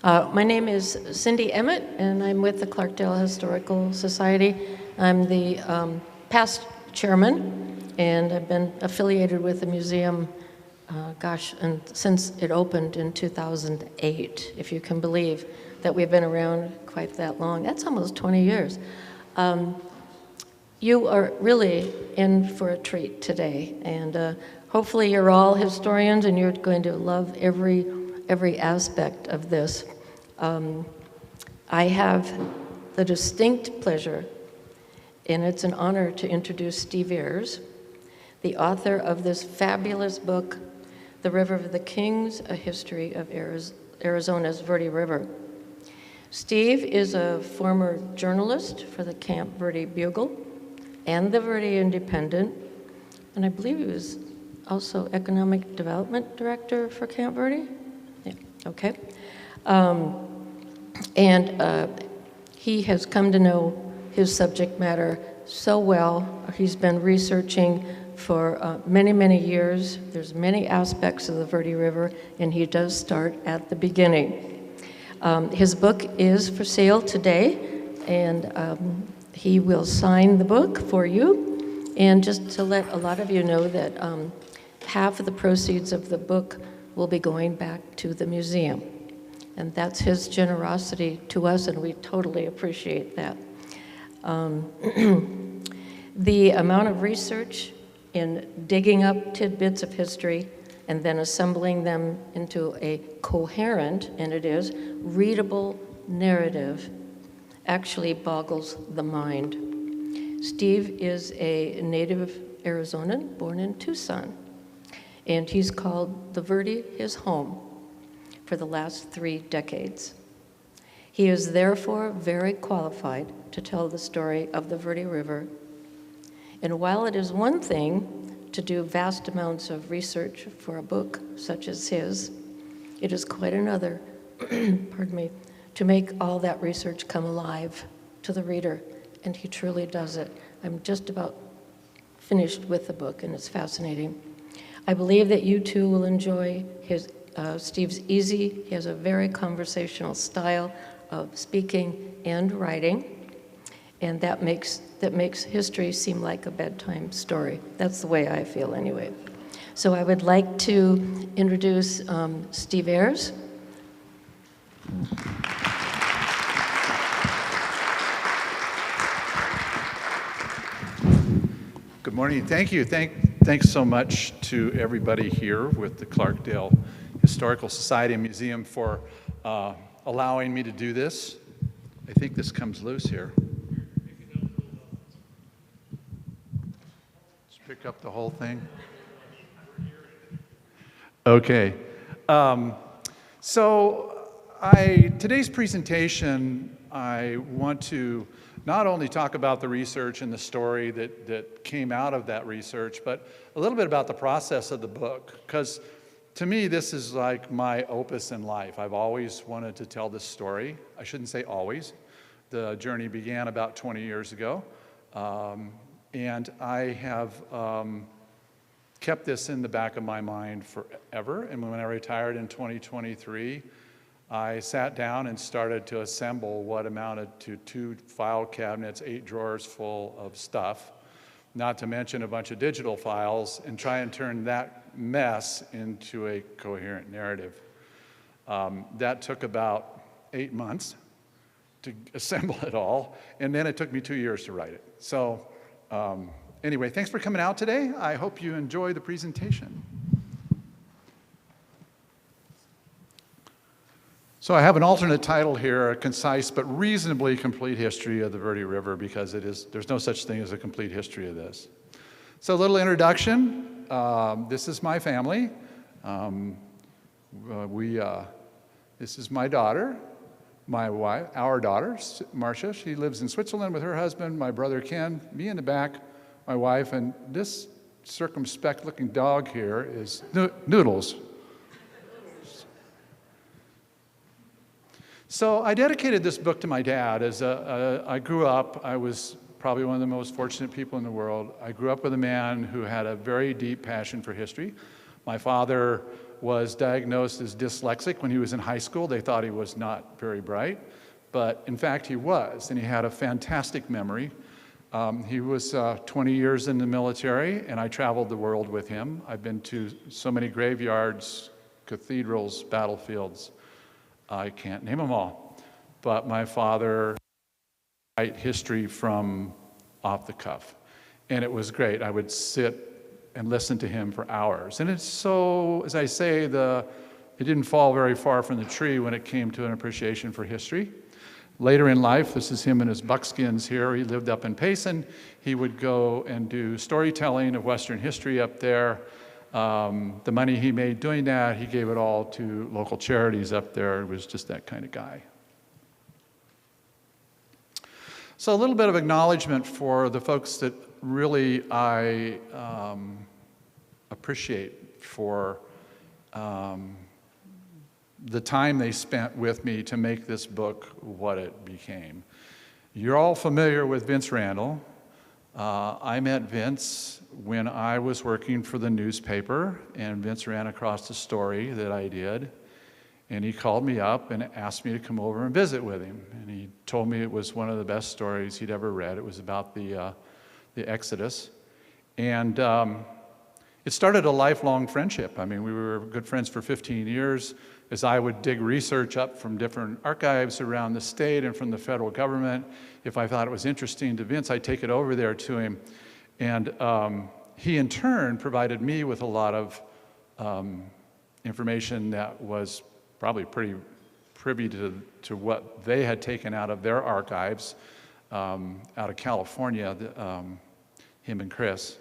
My name is Cindy Emmett, and I'm with the Clarkdale Historical Society. I'm the past chairman, and I've been affiliated with the museum, and since it opened in 2008, if you can believe that we've been around quite that long. That's almost 20 years. You are really in for a treat today, and hopefully you're all historians and you're going to love every aspect of this. I have the distinct pleasure, and it's an honor to introduce Steve Ayers, the author of this fabulous book, The River of the Kings, A History of Arizona's Verde River. Steve is a former journalist for the Camp Verde Bugle and the Verde Independent, and I believe he was also Economic Development Director for Camp Verde. Yeah, okay. He has come to know his subject matter so well. He's been researching for many, many years. There's many aspects of the Verde River, and he does start at the beginning. His book is for sale today, and he will sign the book for you. And just to let a lot of you know that half of the proceeds of the book will be going back to the museum. And that's his generosity to us, and we totally appreciate that. The amount of research in digging up tidbits of history and then assembling them into a coherent, and it is, readable narrative actually boggles the mind. Steve is a native Arizonan born in Tucson, and he's called the Verde his home for the last 3 decades. He is therefore very qualified to tell the story of the Verde River. And while it is one thing to do vast amounts of research for a book such as his, it is quite another, pardon me, to make all that research come alive to the reader, and he truly does it. I'm just about finished with the book, and it's fascinating. I believe that you too will enjoy Steve's easy. He has a very conversational style of speaking and writing, and that makes history seem like a bedtime story. That's the way I feel anyway. So I would like to introduce Steve Ayers. Good morning. Thank you. Thanks so much to everybody here with the Clarkdale Historical Society and Museum for allowing me to do this. I think this comes loose here. Just pick up the whole thing. Okay. Today's presentation, I want to not only talk about the research and the story that came out of that research, but a little bit about the process of the book, because to me, this is like my opus in life. I've always wanted to tell this story. I shouldn't say always. The journey began about 20 years ago, and I have kept this in the back of my mind forever. And when I retired in 2023, I sat down and started to assemble what amounted to 2 file cabinets, 8 drawers full of stuff, not to mention a bunch of digital files, and try and turn that mess into a coherent narrative. That took about 8 months to assemble it all, and then it took me 2 years to write it. So anyway, thanks for coming out today. I hope you enjoy the presentation. So I have an alternate title here, a concise but reasonably complete history of the Verde River, because there's no such thing as a complete history of this. So a little introduction. This is my family. This is my daughter, my wife, our daughter, Marcia. She lives in Switzerland with her husband, my brother Ken, me in the back, my wife, and this circumspect-looking dog here is Noodles. So I dedicated this book to my dad. I grew up, I was probably one of the most fortunate people in the world. I grew up with a man who had a very deep passion for history. My father was diagnosed as dyslexic when he was in high school. They thought he was not very bright, but in fact he was, and he had a fantastic memory. He was 20 years in the military, and I traveled the world with him. I've been to so many graveyards, cathedrals, battlefields. I can't name them all. But my father wrote history from off the cuff. And it was great. I would sit and listen to him for hours. And it's so, as I say, it didn't fall very far from the tree when it came to an appreciation for history. Later in life, this is him in his buckskins here. He lived up in Payson. He would go and do storytelling of Western history up there. The money he made doing that, he gave it all to local charities up there. He was just that kind of guy. So a little bit of acknowledgement for the folks that really I appreciate for the time they spent with me to make this book what it became. You're all familiar with Vince Randall. I met Vince when I was working for the newspaper, and Vince ran across a story that I did, and he called me up and asked me to come over and visit with him. And he told me it was one of the best stories he'd ever read. It was about the Exodus. And it started a lifelong friendship. I mean, we were good friends for 15 years. As I would dig research up from different archives around the state and from the federal government, if I thought it was interesting to Vince, I'd take it over there to him. And he, in turn, provided me with a lot of information that was probably pretty privy to what they had taken out of their archives out of California, him and Chris.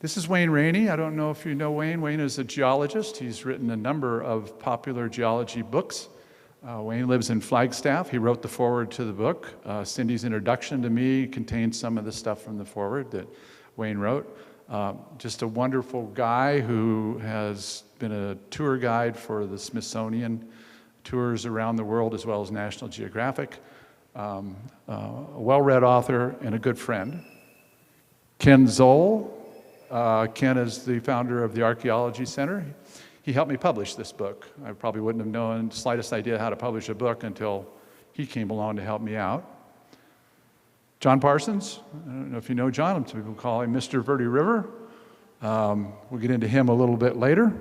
This is Wayne Rainey. I don't know if you know Wayne. Wayne is a geologist. He's written a number of popular geology books. Wayne lives in Flagstaff. He wrote the foreword to the book. Cindy's introduction to me contains some of the stuff from the foreword that Wayne wrote. Just a wonderful guy who has been a tour guide for the Smithsonian tours around the world as well as National Geographic. A well-read author and a good friend. Ken Zoll. Ken is the founder of the Archaeology Center. He helped me publish this book. I probably wouldn't have known the slightest idea how to publish a book until he came along to help me out. John Parsons, I don't know if you know John, some people call him Mr. Verde River. We'll get into him a little bit later.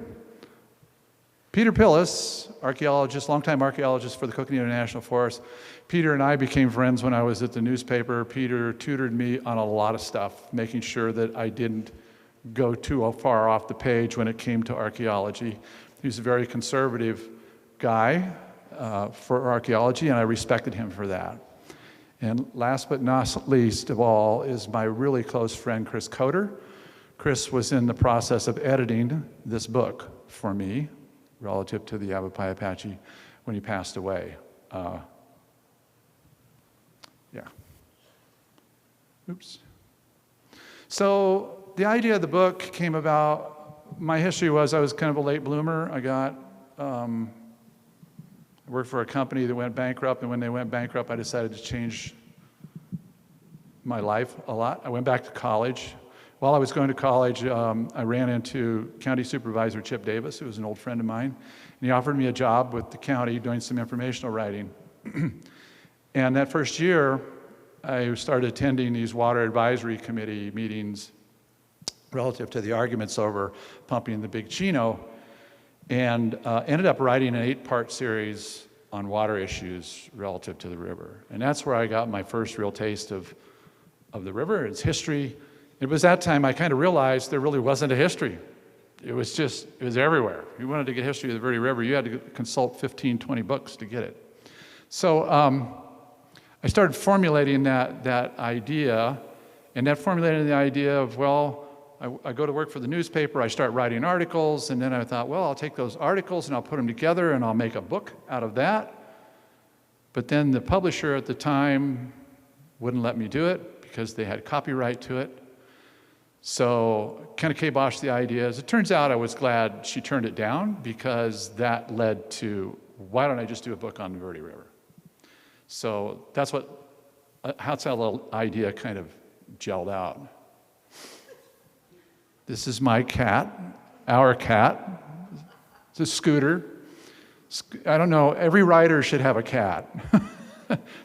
Peter Pillis, archaeologist, longtime archaeologist for the Coconino National Forest. Peter and I became friends when I was at the newspaper. Peter tutored me on a lot of stuff, making sure that I didn't go too far off the page when it came to archaeology. He was a very conservative guy for archaeology, and I respected him for that. And last but not least of all is my really close friend, Chris Coder. Chris was in the process of editing this book for me relative to the Yavapai Apache when he passed away. Oops. So the idea of the book came about, my history was I was kind of a late bloomer. I worked for a company that went bankrupt, and when they went bankrupt, I decided to change my life a lot. I went back to college. While I was going to college, I ran into County Supervisor Chip Davis, who was an old friend of mine, and he offered me a job with the county doing some informational writing. And that first year, I started attending these water advisory committee meetings relative to the arguments over pumping the Big Chino, and ended up writing an 8-part series on water issues relative to the river. And that's where I got my first real taste of the river, its history. It was that time I kind of realized there really wasn't a history. It was everywhere. If you wanted to get history of the Verde River, you had to consult 15, 20 books to get it. So I started formulating that idea, and that formulated the idea of, well, I go to work for the newspaper, I start writing articles, and then I thought, well, I'll take those articles and I'll put them together and I'll make a book out of that. But then the publisher at the time wouldn't let me do it because they had copyright to it. So kind of kiboshed the idea. As it turns out, I was glad she turned it down because that led to, why don't I just do a book on the Verde River? So that's how that little idea kind of gelled out. This is my cat, our cat. It's a Scooter. I don't know, every writer should have a cat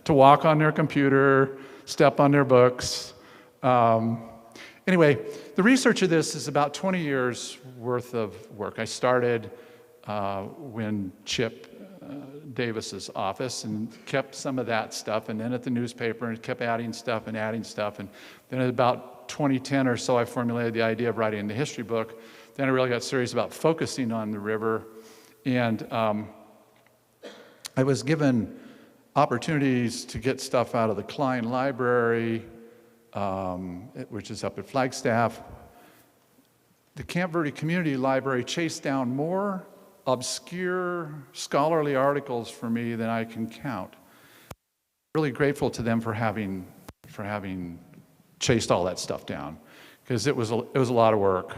to walk on their computer, step on their books. Anyway, the research of this is about 20 years worth of work. I started when Chip Davis's office and kept some of that stuff, and then at the newspaper and kept adding stuff, and then at about 2010 or so I formulated the idea of writing the history book. Then I really got serious about focusing on the river, and I was given opportunities to get stuff out of the Klein Library, which is up at Flagstaff. The Camp Verde Community Library chased down more obscure scholarly articles for me than I can count. Really grateful to them for having chased all that stuff down, because it was a lot of work.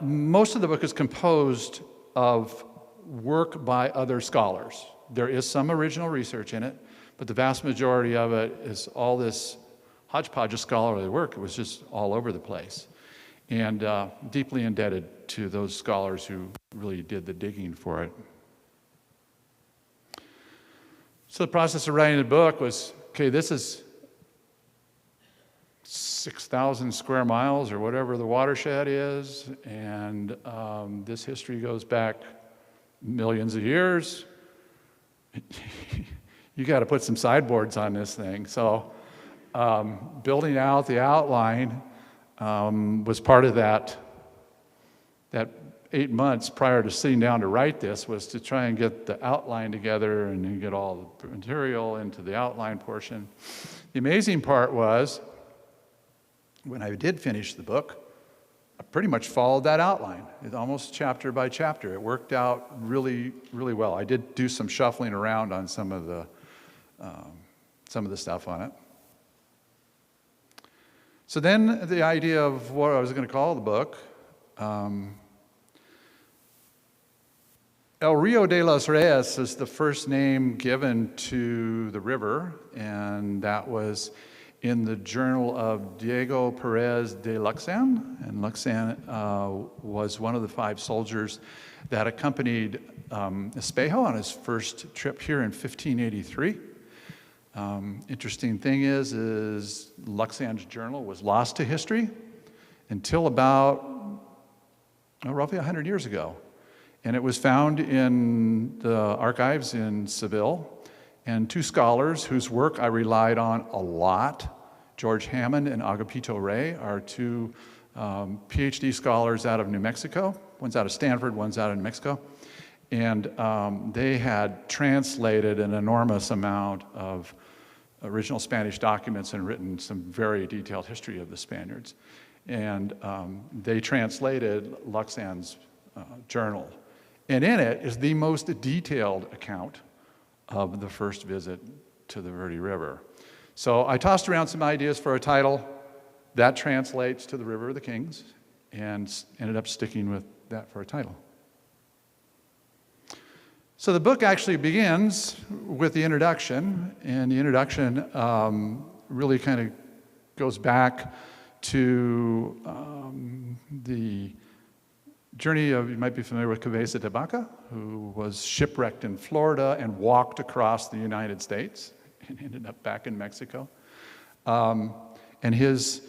Most of the book is composed of work by other scholars. There is some original research in it, but the vast majority of it is all this hodgepodge of scholarly work. It was just all over the place. And deeply indebted to those scholars who really did the digging for it. So the process of writing the book was, okay, this is 6,000 square miles or whatever the watershed is, and this history goes back millions of years. You got to put some sideboards on this thing. So building out the outline was part of that 8 months prior to sitting down to write this, was to try and get the outline together and then get all the material into the outline portion. The amazing part was, when I did finish the book, I pretty much followed that outline. It's almost chapter by chapter. It worked out really, really well. I did do some shuffling around on some of the stuff on it. So then the idea of what I was going to call the book, El Rio de los Reyes is the first name given to the river, and that was in the journal of Diego Perez de Luxan. And Luxan was one of the 5 soldiers that accompanied Espejo on his first trip here in 1583. Interesting thing is Luxan's journal was lost to history until about roughly 100 years ago. And it was found in the archives in Seville, and 2 scholars whose work I relied on a lot, George Hammond and Agapito Rey, are 2 PhD scholars out of New Mexico. One's out of Stanford, one's out of New Mexico. And they had translated an enormous amount of original Spanish documents and written some very detailed history of the Spaniards. And they translated Luxan's journal. And in it is the most detailed account of the first visit to the Verde River. So I tossed around some ideas for a title that translates to the River of the Kings, and ended up sticking with that for a title. So the book actually begins with the introduction, and the introduction really kind of goes back to the journey of, you might be familiar with Cabeza de Vaca, who was shipwrecked in Florida and walked across the United States and ended up back in Mexico. And his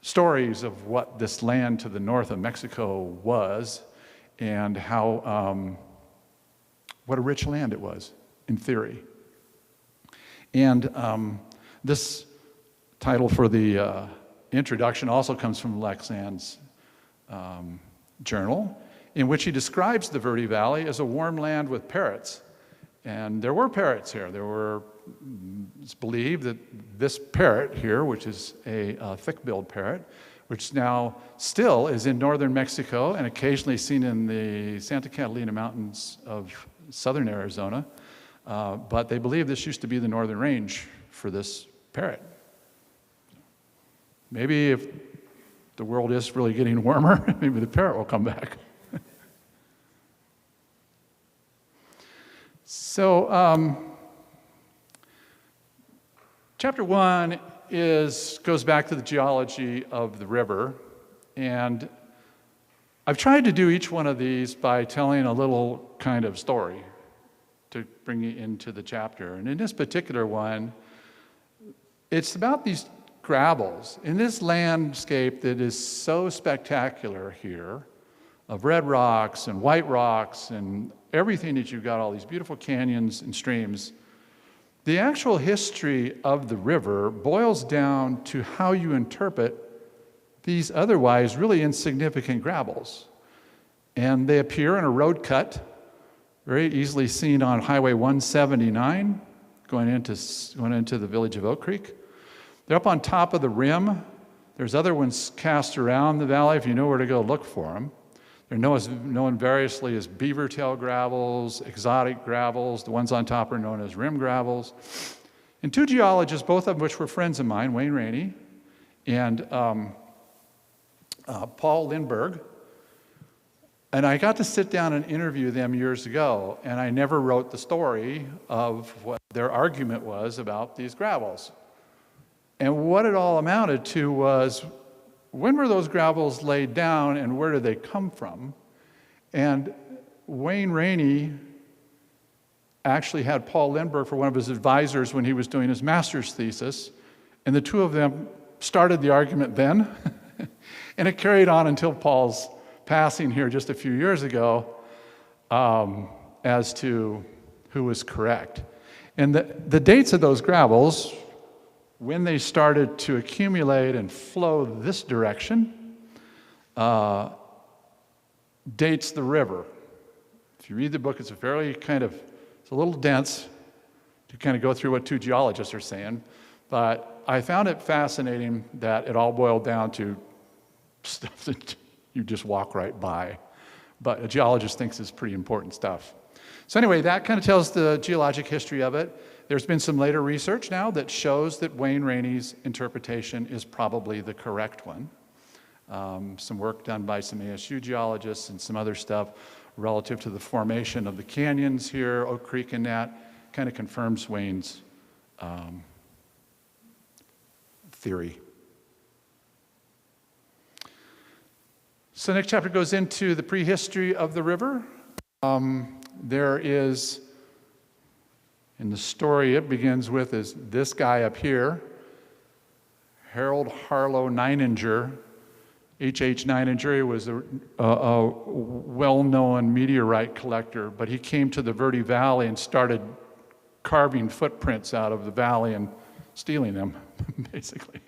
stories of what this land to the north of Mexico was, and how, what a rich land it was, in theory. And this title for the introduction also comes from Luxan's journal, in which he describes the Verde Valley as a warm land with parrots. And there were parrots here. It's believed that this parrot here, which is a thick-billed parrot, which now still is in northern Mexico and occasionally seen in the Santa Catalina Mountains of southern Arizona, but they believe this used to be the northern range for this parrot. Maybe if the world is really getting warmer, maybe the parrot will come back. So, chapter 1 goes back to the geology of the river, and I've tried to do each one of these by telling a little kind of story to bring you into the chapter. And in this particular one, it's about these gravels. In this landscape that is so spectacular here, of red rocks and white rocks and everything that you've got, all these beautiful canyons and streams, the actual history of the river boils down to how you interpret these otherwise really insignificant gravels. And they appear in a road cut, very easily seen on Highway 179, going into the village of Oak Creek. They're up on top of the rim. There's other ones cast around the valley if you know where to go look for them. They're known variously as beaver tail gravels, exotic gravels. The ones on top are known as rim gravels. And two geologists, both of which were friends of mine, Wayne Rainey and Paul Lindbergh, and I got to sit down and interview them years ago, and I never wrote the story of what their argument was about these gravels. And what it all amounted to was, when were those gravels laid down and where did they come from? And Wayne Rainey actually had Paul Lindbergh for one of his advisors when he was doing his master's thesis, and the two of them started the argument then, and it carried on until Paul's passing here just a few years ago as to who was correct. And the dates of those gravels, when they started to accumulate and flow this direction, dates the river. If you read the book, it's it's a little dense to kind of go through what two geologists are saying, but I found it fascinating that it all boiled down to stuff that you just walk right by, but a geologist thinks is pretty important stuff. So anyway, that kind of tells the geologic history of it. There's been some later research now that shows that Wayne Rainey's interpretation is probably the correct one. Some work done by some ASU geologists and some other stuff relative to the formation of the canyons here, Oak Creek and that, kind of confirms Wayne's theory. So the next chapter goes into the prehistory of the river. There is, in the story it begins with, is this guy up here, Harold Harlow Neininger. H.H. Neininger was a well-known meteorite collector, but he came to the Verde Valley and started carving footprints out of the valley and stealing them, basically.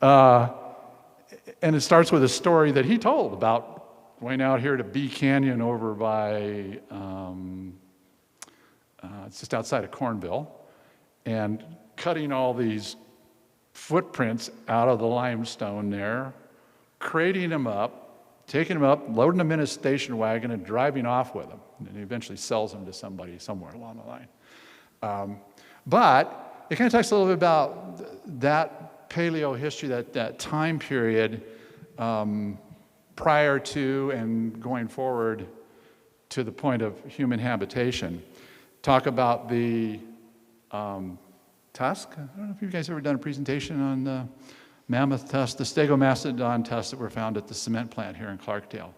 And it starts with a story that he told about going out here to Bee Canyon over by, it's just outside of Cornville, and cutting all these footprints out of the limestone there, crating them up, taking them up, loading them in a station wagon, and driving off with them. And he eventually sells them to somebody somewhere along the line. But it kind of talks a little bit about that paleo history, that time period prior to and going forward to the point of human habitation. Talk about the tusk. I don't know if you guys ever done a presentation on the mammoth tusk, the stegomastodon tusks that were found at the cement plant here in Clarkdale.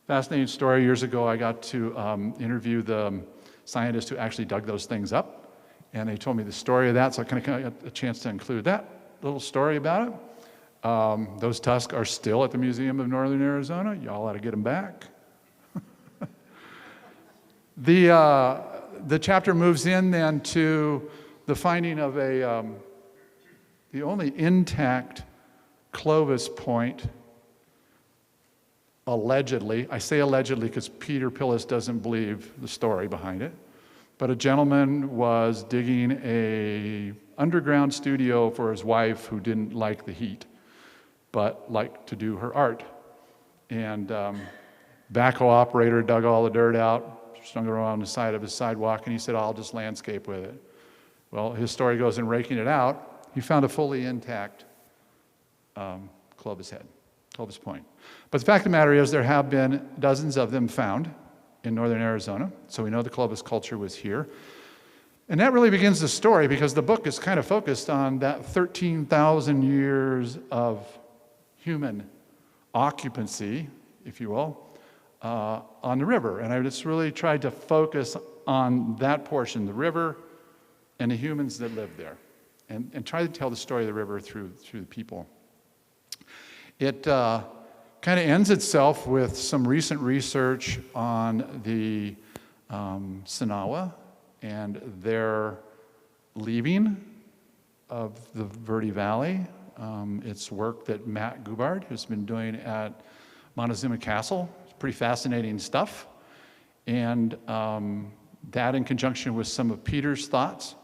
Fascinating story. Years ago, I got to interview the scientists who actually dug those things up, and they told me the story of that, so I kind of got a chance to include that little story about it. Those tusks are still at the Museum of Northern Arizona. Y'all ought to get them back. The chapter moves in then to the finding of the only intact Clovis point, allegedly. I say allegedly because Peter Pillis doesn't believe the story behind it. But a gentleman was digging an underground studio for his wife who didn't like the heat, but liked to do her art. And backhoe operator dug all the dirt out, strung it around the side of his sidewalk, and he said, I'll just landscape with it. Well, his story goes in raking it out, he found a fully intact Clovis head, Clovis point. But the fact of the matter is there have been dozens of them found in northern Arizona, so we know the Clovis culture was here. And that really begins the story, because the book is kind of focused on that 13,000 years of human occupancy, if you will, on the river. And I just really tried to focus on that portion, the river and the humans that live there, and try to tell the story of the river through the people. It kind of ends itself with some recent research on the Sinawa and their leaving of the Verde Valley. It's work that Matt Gubard has been doing at Montezuma Castle. It's pretty fascinating stuff. And that in conjunction with some of Peter's thoughts,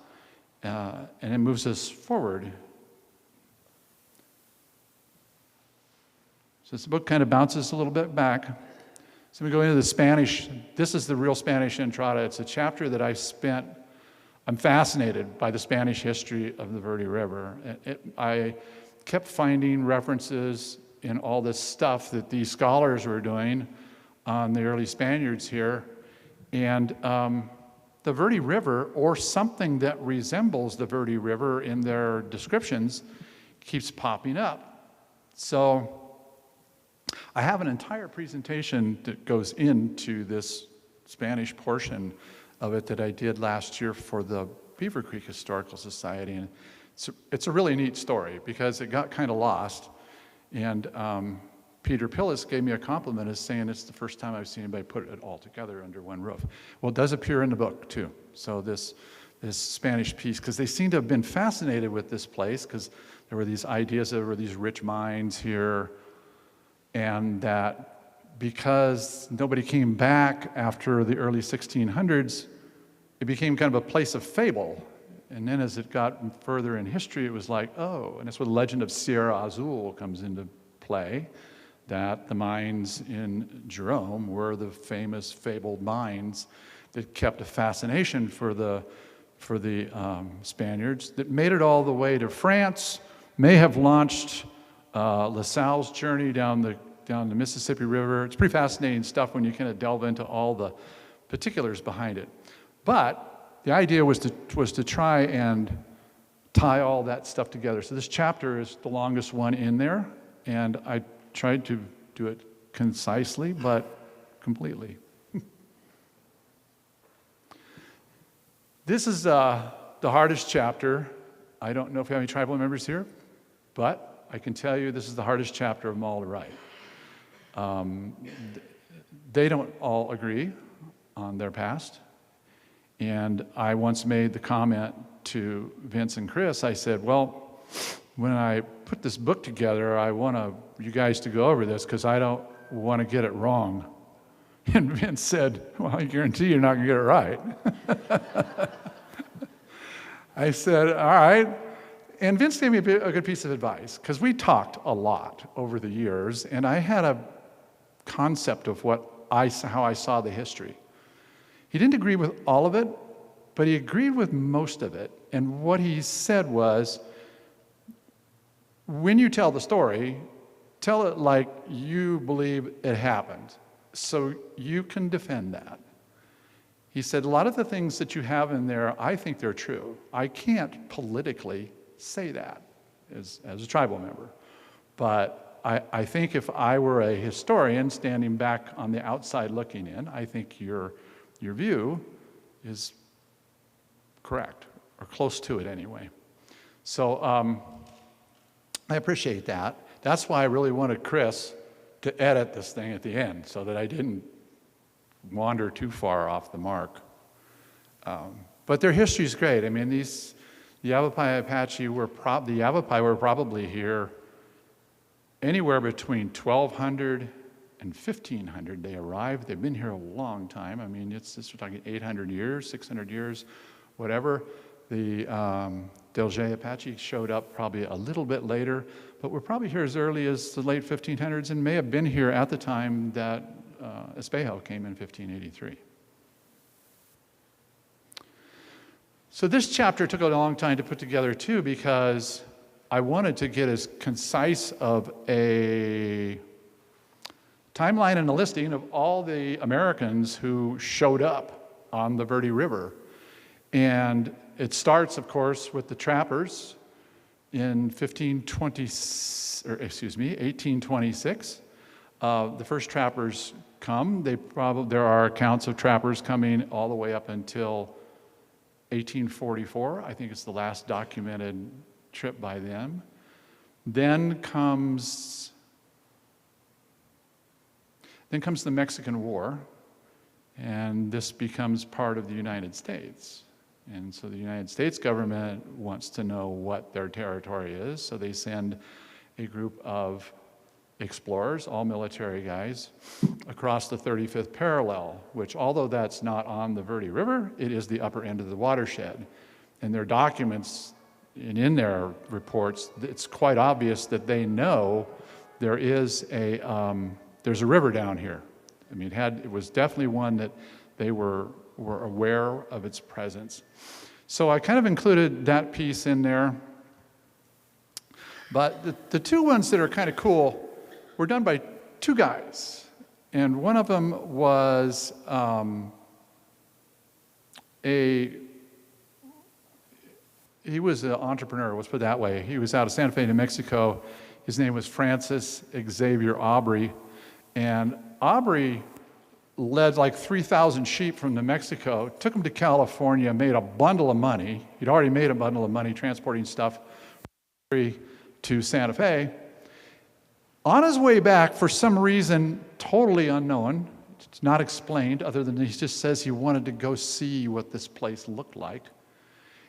and it moves us forward. So this book kind of bounces a little bit back. So we go into the Spanish. This is the real Spanish Entrada. It's a chapter that I'm fascinated by the Spanish history of the Verde River. I kept finding references in all this stuff that these scholars were doing on the early Spaniards here. And the Verde River, or something that resembles the Verde River in their descriptions, keeps popping up. So I have an entire presentation that goes into this Spanish portion of it that I did last year for the Beaver Creek Historical Society. And it's a really neat story, because it got kind of lost. And Peter Pillis gave me a compliment as saying it's the first time I've seen anybody put it all together under one roof. Well, it does appear in the book too. So this Spanish piece, because they seem to have been fascinated with this place, because there were these ideas, there were these rich mines here, and that because nobody came back after the early 1600s, it became kind of a place of fable. And then as it got further in history, it was like, oh, and that's where the legend of Sierra Azul comes into play, that the mines in Jerome were the famous fabled mines that kept a fascination for the Spaniards, that made it all the way to France, may have launched La Salle's journey down the Mississippi River. It's pretty fascinating stuff when you kind of delve into all the particulars behind it. But the idea was to try and tie all that stuff together. So this chapter is the longest one in there, and I tried to do it concisely, but completely. This is the hardest chapter. I don't know if we have any tribal members here, but I can tell you this is the hardest chapter of them all to write. They don't all agree on their past. And I once made the comment to Vince and Chris, I said, well, when I put this book together, I want you guys to go over this because I don't want to get it wrong. And Vince said, well, I guarantee you're not going to get it right. I said, all right. And Vince gave me a good piece of advice, because we talked a lot over the years, and I had a concept of how I saw the history. He didn't agree with all of it, but he agreed with most of it. And what he said was, when you tell the story, tell it like you believe it happened, so you can defend that. He said, a lot of the things that you have in there, I think they're true. I can't politically say that as a tribal member. But I think if I were a historian standing back on the outside looking in, I think your view is correct, or close to it anyway. So I appreciate that. That's why I really wanted Chris to edit this thing at the end, so that I didn't wander too far off the mark. But their history is great. I mean, the Yavapai Apache were probably here anywhere between 1200 and 1500. They arrived. They've been here a long time. I mean, we're talking 800 years, 600 years, whatever. The Delgé Apache showed up probably a little bit later, but we're probably here as early as the late 1500s and may have been here at the time that Espejo came in 1583. So this chapter took a long time to put together too, because I wanted to get as concise of a timeline and a listing of all the Americans who showed up on the Verde River. And it starts, of course, with the trappers in 1826. The first trappers come. There are accounts of trappers coming all the way up until 1844. I think it's the last documented trip by them. Then comes the Mexican War, and this becomes part of the United States. And so the United States government wants to know what their territory is, so they send a group of explorers, all military guys, across the 35th parallel, which, although that's not on the Verde River, it is the upper end of the watershed. And their documents and in their reports, it's quite obvious that they know there's a river down here. I mean, it was definitely one that they were aware of its presence. So I kind of included that piece in there. But the two ones that are kind of cool were done by two guys. And one of them was he was an entrepreneur, let's put it that way. He was out of Santa Fe, New Mexico. His name was Francis Xavier Aubrey. And Aubrey led like 3,000 sheep from New Mexico, took them to California, made a bundle of money. He'd already made a bundle of money transporting stuff to Santa Fe. On his way back, for some reason totally unknown, it's not explained other than he just says he wanted to go see what this place looked like,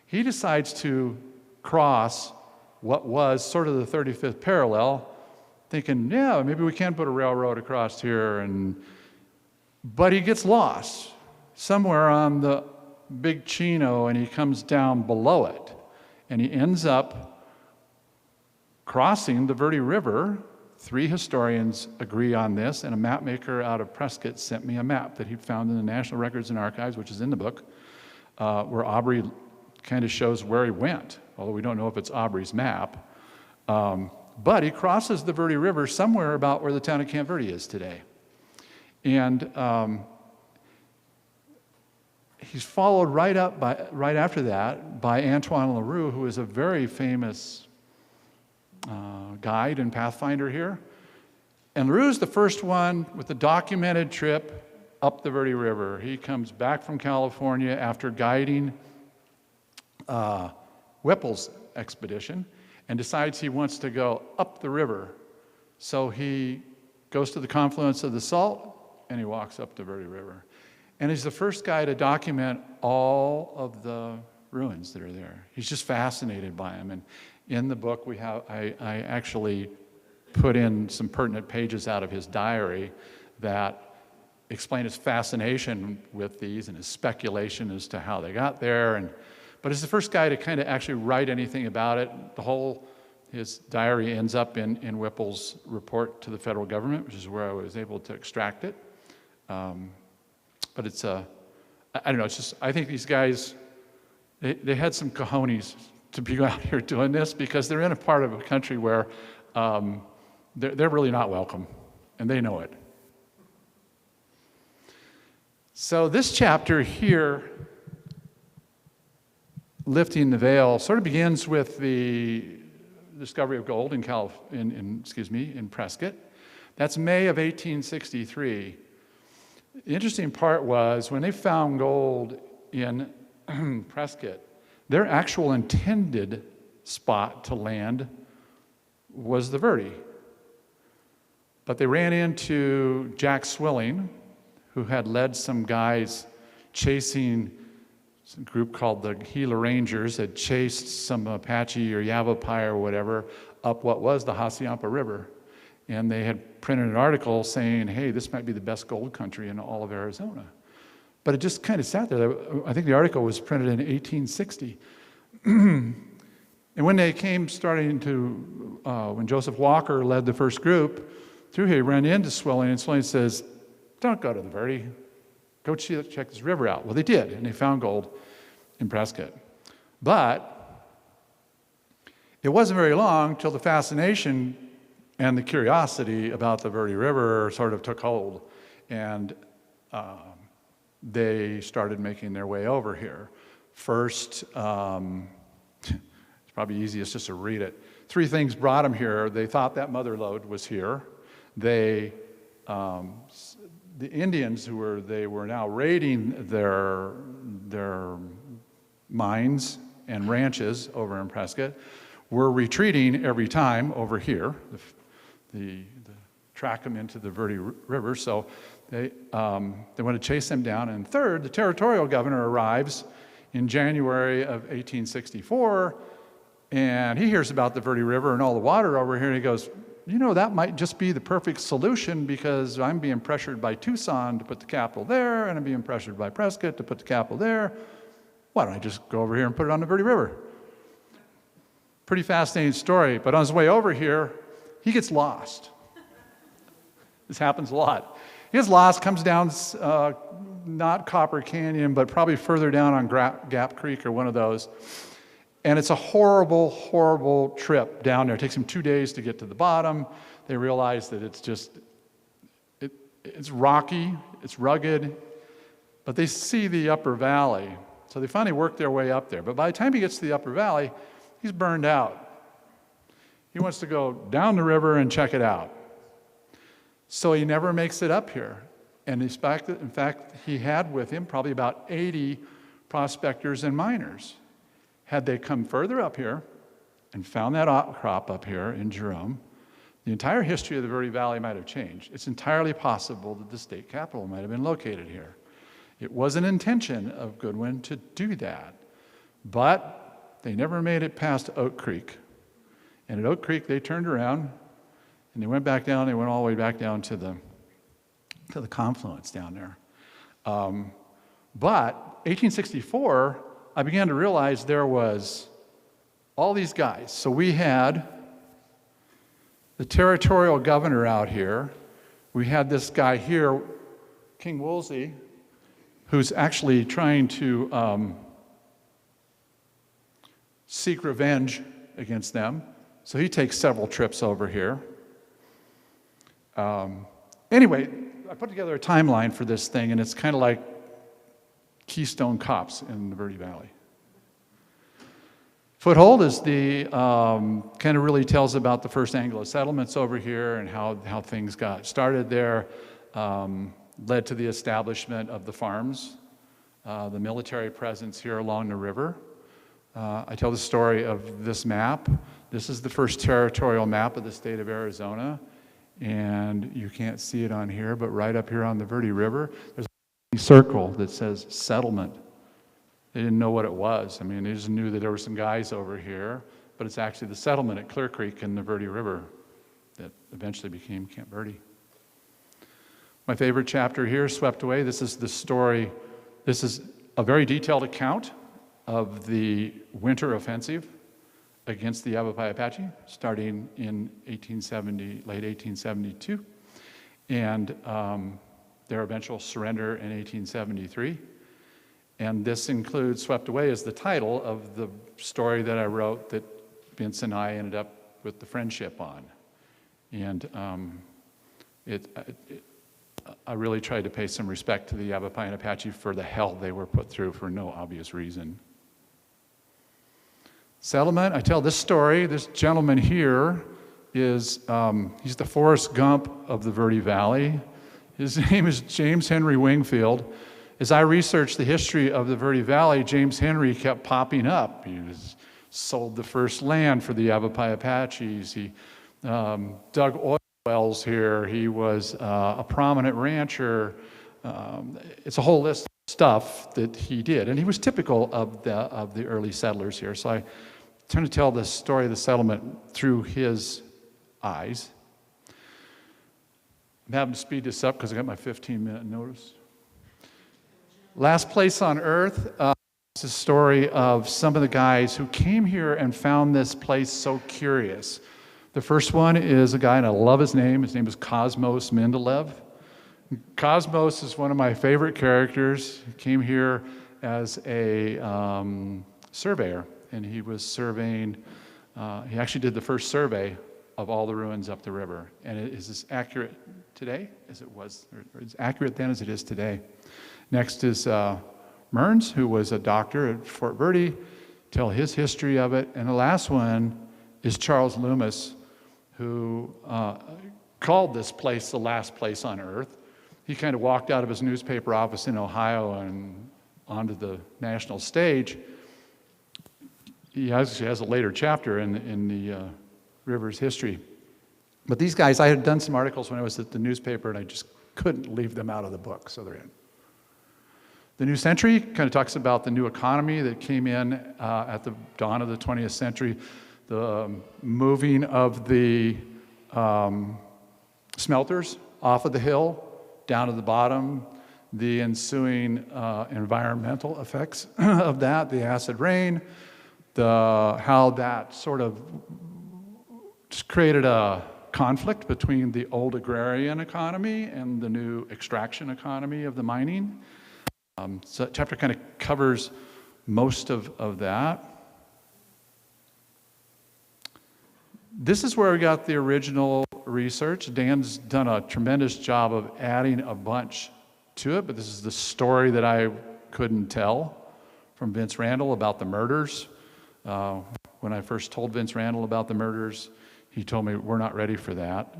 he decides to cross what was sort of the 35th parallel, thinking, yeah, maybe we can put a railroad across here, but he gets lost somewhere on the Big Chino, and he comes down below it, and he ends up crossing the Verde River. 3 historians agree on this, and a map maker out of Prescott sent me a map that he found in the National Records and Archives, which is in the book, where Aubrey kind of shows where he went, although we don't know if it's Aubrey's map. But he crosses the Verde River somewhere about where the town of Camp Verde is today. And he's followed right after that by Antoine LaRue, who is a very famous guide and pathfinder here. And LaRue's the first one with a documented trip up the Verde River. He comes back from California after guiding Whipple's expedition and decides he wants to go up the river. So he goes to the confluence of the Salt and he walks up the Verde River. And he's the first guy to document all of the ruins that are there. He's just fascinated by them. And in the book, I actually put in some pertinent pages out of his diary that explain his fascination with these and his speculation as to how they got there. But he's the first guy to kind of actually write anything about it. His diary ends up in Whipple's report to the federal government, which is where I was able to extract it. But it's I don't know, it's just, I think these guys, they had some cojones to be out here doing this, because they're in a part of a country where they're really not welcome, and they know it. So this chapter here, Lifting the Veil, sort of begins with the discovery of gold in Prescott. That's May of 1863. The interesting part was when they found gold in Prescott, their actual intended spot to land was the Verde. But they ran into Jack Swilling, who had led some guys chasing a group called the Gila Rangers, had chased some Apache or Yavapai or whatever up what was the Hassayampa River. And they had printed an article saying, hey, this might be the best gold country in all of Arizona. But it just kind of sat there. I think the article was printed in 1860. And when they came when Joseph Walker led the first group through here, he ran into Swilling, and Swilling says, don't go to the Verde. Go check this river out. Well, they did, and they found gold in Prescott. But it wasn't very long till the fascination and the curiosity about the Verde River sort of took hold, and they started making their way over here First, it's probably easiest just to read it. 3 things brought them here. They thought that mother lode was here. The Indians they were now raiding their mines and ranches over in Prescott were retreating every time over here. The track them into the Verde River, so they want to chase them down. And third, the territorial governor arrives in January of 1864, and he hears about the Verde River and all the water over here, and he goes, you know, that might just be the perfect solution because I'm being pressured by Tucson to put the capital there, and I'm being pressured by Prescott to put the capital there. Why don't I just go over here and put it on the Verde River? Pretty fascinating story, but on his way over here, he gets lost. This happens a lot. He gets lost, comes down, not Copper Canyon, but probably further down on Gap Creek or one of those. And it's a horrible, horrible trip down there. It takes him 2 days to get to the bottom. They realize that it's rocky, it's rugged, but they see the upper valley. So they finally work their way up there. But by the time he gets to the upper valley, he's burned out. He wants to go down the river and check it out. So he never makes it up here. And in fact, he had with him probably about 80 prospectors and miners. Had they come further up here and found that outcrop up here in Jerome, the entire history of the Verde Valley might have changed. It's entirely possible that the state capital might have been located here. It was an intention of Goodwin to do that, but they never made it past Oak Creek. And at Oak Creek, they turned around and they went back down. They went all the way back down to the confluence down there. But 1864, I began to realize there was all these guys. So we had the territorial governor out here. We had this guy here, King Wolsey, who's actually trying to seek revenge against them. So he takes several trips over here. Anyway, I put together a timeline for this thing, and it's kind of like Keystone Cops in the Verde Valley. Foothold is kind of really tells about the first Anglo settlements over here and how things got started there, led to the establishment of the farms, the military presence here along the river. I tell the story of this map. This is the first territorial map of the state of Arizona, and you can't see it on here, but right up here on the Verde River, there's a circle that says settlement. They didn't know what it was. I mean, they just knew that there were some guys over here, but it's actually the settlement at Clear Creek in the Verde River that eventually became Camp Verde. My favorite chapter here, Swept Away, this is the story. This is a very detailed account of the winter offensive against the Yavapai Apache, starting in late 1872, and their eventual surrender in 1873. And this includes Swept Away as the title of the story that I wrote that Vince and I ended up with the friendship on. And I really tried to pay some respect to the Yavapai and Apache for the hell they were put through for no obvious reason. Settlement, I tell this story. This gentleman here is, he's the Forrest Gump of the Verde Valley. His name is James Henry Wingfield. As I researched the history of the Verde Valley, James Henry kept popping up. He sold the first land for the Yavapai Apaches. He dug oil wells here. He was a prominent rancher. It's a whole list of stuff that he did, and he was typical of the early settlers here. So I tend to tell the story of the settlement through his eyes. I'm having to speed this up because I got my 15-minute notice. Last Place on Earth is a story of some of the guys who came here and found this place so curious. The first one is a guy, and I love his name. His name is Cosmos Mendeleev. Cosmos is one of my favorite characters. He came here as a surveyor, and he was surveying, he actually did the first survey of all the ruins up the river. And it is as accurate today as it was, or as accurate then as it is today. Next is Mearns, who was a doctor at Fort Verde, tell his history of it. And the last one is Charles Loomis, who called this place the last place on earth. He kind of walked out of his newspaper office in Ohio and onto the national stage. He actually has a later chapter in the river's history. But these guys, I had done some articles when I was at the newspaper, and I just couldn't leave them out of the book, so they're in. The New Century kind of talks about the new economy that came in at the dawn of the 20th century, the moving of the smelters off of the hill down to the bottom, the ensuing environmental effects of that, the acid rain, how that sort of just created a conflict between the old agrarian economy and the new extraction economy of the mining. So that chapter kind of covers most of that. This is where we got the original research. Dan's done a tremendous job of adding a bunch to it, but this is the story that I couldn't tell from Vince Randall about the murders. When I first told Vince Randall about the murders, he told me, we're not ready for that.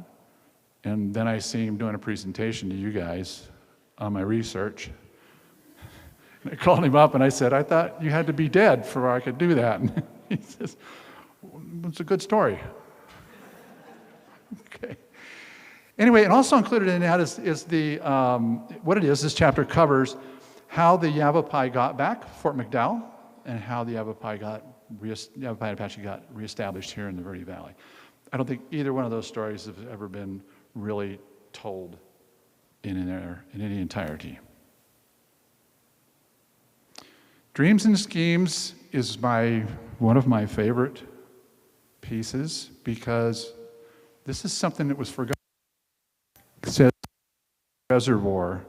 And then I see him doing a presentation to you guys on my research. And I called him up and I said, I thought you had to be dead before I could do that. And he says, it's a good story. Okay. Anyway, and also included in that is the, what it is, this chapter covers how the Yavapai got back, Fort McDowell, and how the Yavapai Apache got reestablished here in the Verde Valley. I don't think either one of those stories have ever been really told in any entirety. Dreams and Schemes is one of my favorite pieces because this is something that was forgotten. It says reservoir.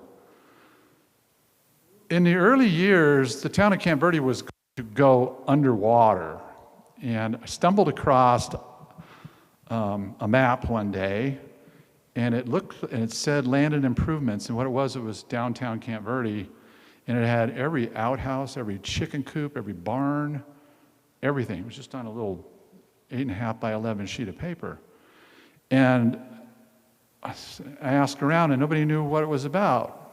In the early years, the town of Camp Verde was going to go underwater, and I stumbled across a map one day, and it said land and improvements, and what it was downtown Camp Verde, and it had every outhouse, every chicken coop, every barn, everything. It was just on a little 8.5 by 11 sheet of paper. And I asked around, and nobody knew what it was about.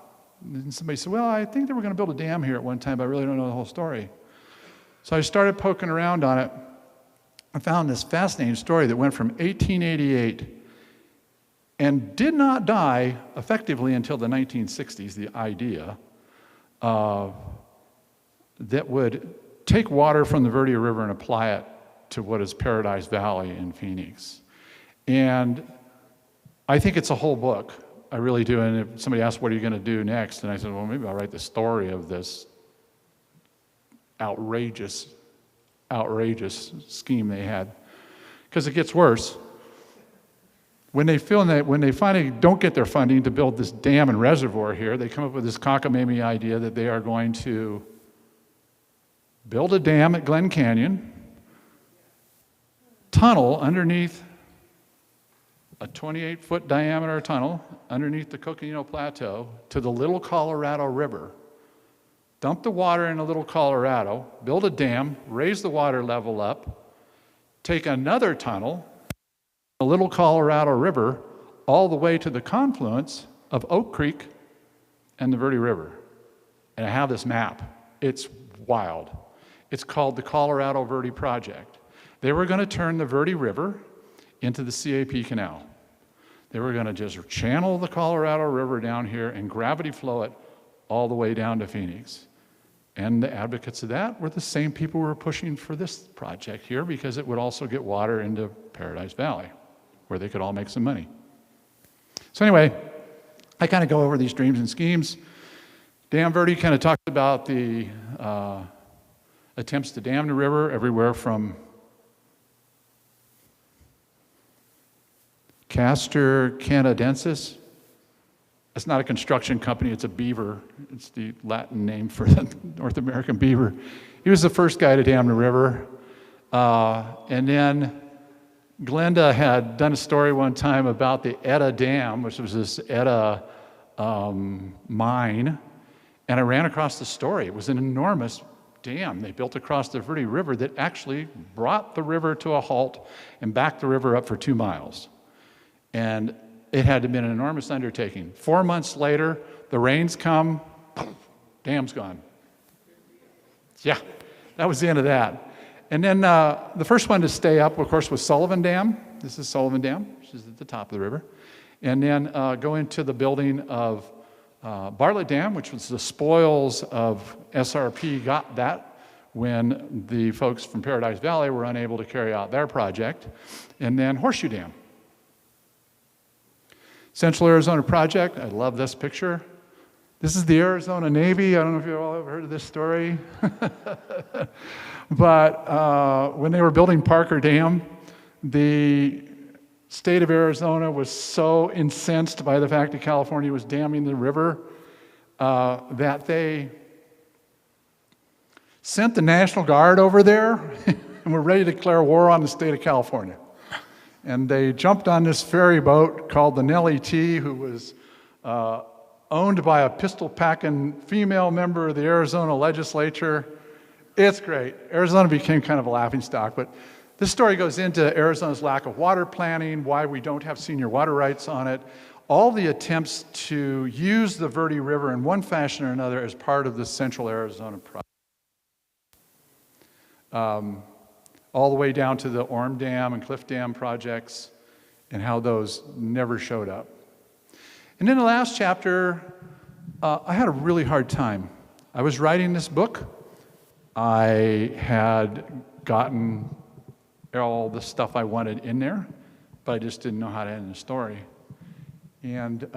And somebody said, well, I think they were going to build a dam here at one time, but I really don't know the whole story. So I started poking around on it. I found this fascinating story that went from 1888 and did not die effectively until the 1960s, the idea that would take water from the Verde River and apply it to what is Paradise Valley in Phoenix. And I think it's a whole book. I really do. And if somebody asked, what are you going to do next? And I said, well, maybe I'll write the story of this outrageous scheme they had. Because it gets worse. When they finally don't get their funding to build this dam and reservoir here, they come up with this cockamamie idea that they are going to build a dam at Glen Canyon, tunnel underneath a 28-foot diameter tunnel underneath the Coconino Plateau to the Little Colorado River, dump the water in the Little Colorado, build a dam, raise the water level up, take another tunnel, the Little Colorado River, all the way to the confluence of Oak Creek and the Verde River. And I have this map. It's wild. It's called the Colorado Verde Project. They were going to turn the Verde River into the CAP Canal. They were going to just channel the Colorado River down here and gravity flow it all the way down to Phoenix. And the advocates of that were the same people who were pushing for this project here because it would also get water into Paradise Valley, where they could all make some money. So anyway, I kind of go over these dreams and schemes. Dan Verde kind of talked about the attempts to dam the river everywhere from Castor canadensis. It's not a construction company, it's a beaver. It's the Latin name for the North American beaver. He was the first guy to dam the river. And then Glenda had done a story one time about the Etta Dam, which was this Etta mine. And I ran across the story. It was an enormous dam they built across the Verde River that actually brought the river to a halt and backed the river up for 2 miles. And it had to have been an enormous undertaking. 4 months later, the rains come, dam's gone. Yeah, that was the end of that. And then the first one to stay up, of course, was Sullivan Dam. This is Sullivan Dam, which is at the top of the river. And then go into the building of Bartlett Dam, which was the spoils of SRP, got that when the folks from Paradise Valley were unable to carry out their project. And then Horseshoe Dam. Central Arizona Project, I love this picture. This is the Arizona Navy. I don't know if you've all ever heard of this story. But when they were building Parker Dam, the state of Arizona was so incensed by the fact that California was damming the river that they sent the National Guard over there and were ready to declare war on the state of California. And they jumped on this ferry boat called the Nellie T, who was owned by a pistol-packing female member of the Arizona legislature. It's great. Arizona became kind of a laughingstock, but this story goes into Arizona's lack of water planning, why we don't have senior water rights on it, all the attempts to use the Verde River in one fashion or another as part of the Central Arizona project. All the way down to the Orm Dam and Cliff Dam projects and how those never showed up. And in the last chapter, I had a really hard time. I was writing this book. I had gotten all the stuff I wanted in there, but I just didn't know how to end the story. And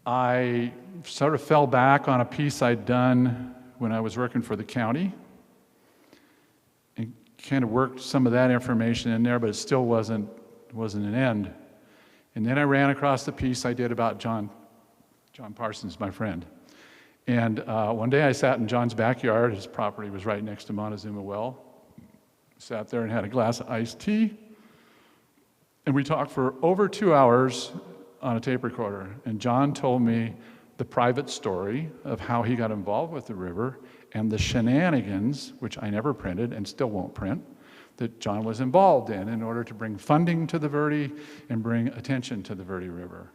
I sort of fell back on a piece I'd done when I was working for the county and kind of worked some of that information in there, but it still wasn't an end. And then I ran across the piece I did about John Parsons, my friend. And one day I sat in John's backyard. His property was right next to Montezuma Well. Sat there and had a glass of iced tea. And we talked for over 2 hours on a tape recorder. And John told me the private story of how he got involved with the river and the shenanigans, which I never printed and still won't print, that John was involved in order to bring funding to the Verde and bring attention to the Verde River.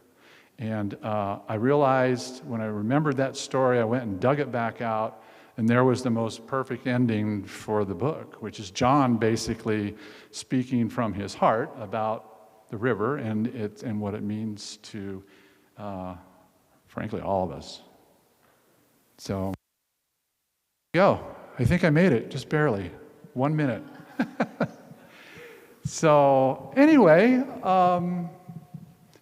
And I realized when I remembered that story, I went and dug it back out, and there was the most perfect ending for the book, which is John basically speaking from his heart about the river and what it means to, frankly, all of us. So, there you go. I think I made it, just barely. 1 minute. So, anyway,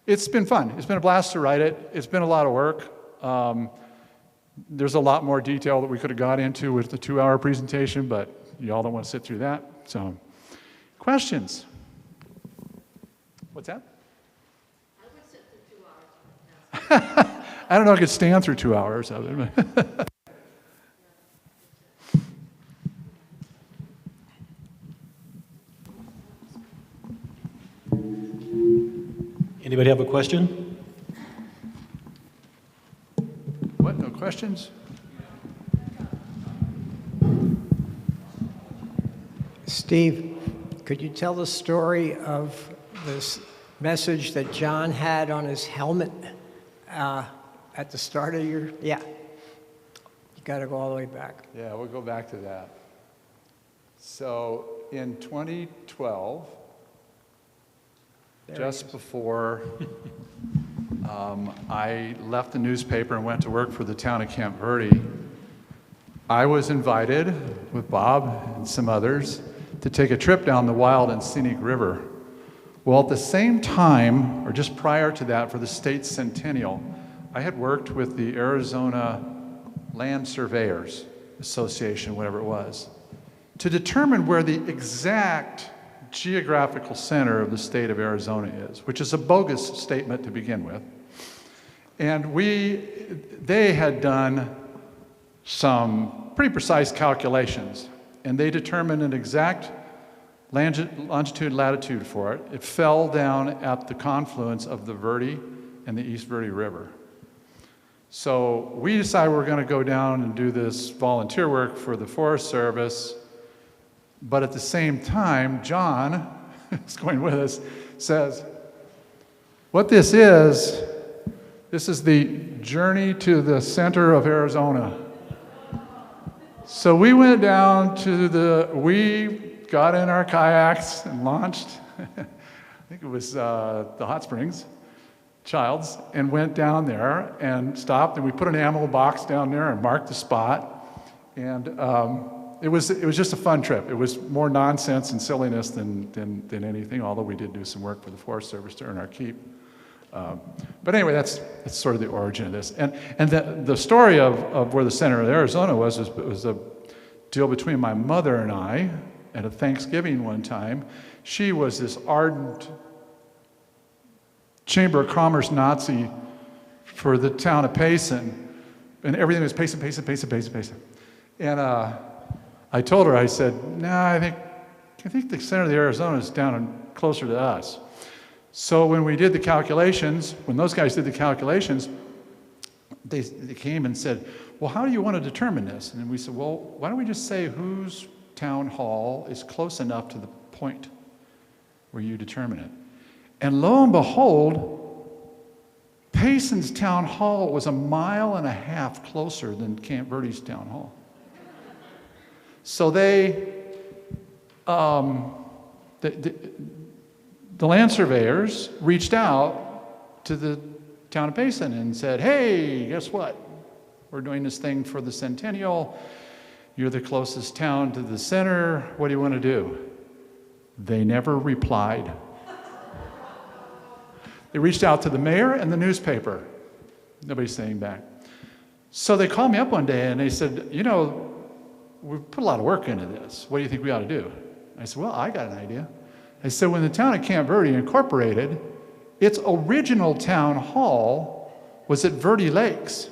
it's been fun. It's been a blast to write it. It's been a lot of work. There's a lot more detail that we could have got into with the 2-hour presentation, but y'all don't want to sit through that. So, questions? What's that? I would sit through 2 hours. I don't know if I could stand through 2 hours of it. Anybody have a question? What, no questions? Steve, could you tell the story of this message that John had on his helmet at the start of your, yeah. You got to go all the way back. Yeah, we'll go back to that. So in 2012, just before I left the newspaper and went to work for the town of Camp Verde, I was invited with Bob and some others to take a trip down the wild and scenic river. Well, at the same time, or just prior to that, for the state centennial, I had worked with the Arizona Land Surveyors Association, whatever it was, to determine where the exact geographical center of the state of Arizona is, which is a bogus statement to begin with. And they had done some pretty precise calculations, and they determined an exact longitude and latitude for it. It fell down at the confluence of the Verde and the East Verde River. So we decided we're going to go down and do this volunteer work for the Forest Service. But at the same time, John, who's going with us, says, what this is the journey to the center of Arizona. So we went down to we got in our kayaks and launched, I think it was the Hot Springs, Childs, and went down there and stopped, and we put an ammo box down there and marked the spot. And it was just a fun trip. It was more nonsense and silliness than anything, although we did do some work for the Forest Service to earn our keep. But anyway, that's sort of the origin of this. And the story of where the center of Arizona was a deal between my mother and I at a Thanksgiving one time. She was this ardent Chamber of Commerce Nazi for the town of Payson, and everything was Payson. And I told her, I said, I think the center of the Arizona is down and closer to us. So when we did the calculations, when those guys did the calculations, they came and said, well, how do you want to determine this? And we said, well, why don't we just say whose town hall is close enough to the point where you determine it? And lo and behold, Payson's town hall was 1.5 miles closer than Camp Verde's town hall. So the land surveyors reached out to the town of Payson and said, hey, guess what? We're doing this thing for the centennial. You're the closest town to the center. What do you want to do? They never replied. They reached out to the mayor and the newspaper. Nobody's saying back. So they called me up one day and they said, we've put a lot of work into this. What do you think we ought to do? I said, well, I got an idea. I said, when the town of Camp Verde incorporated, its original town hall was at Verde Lakes.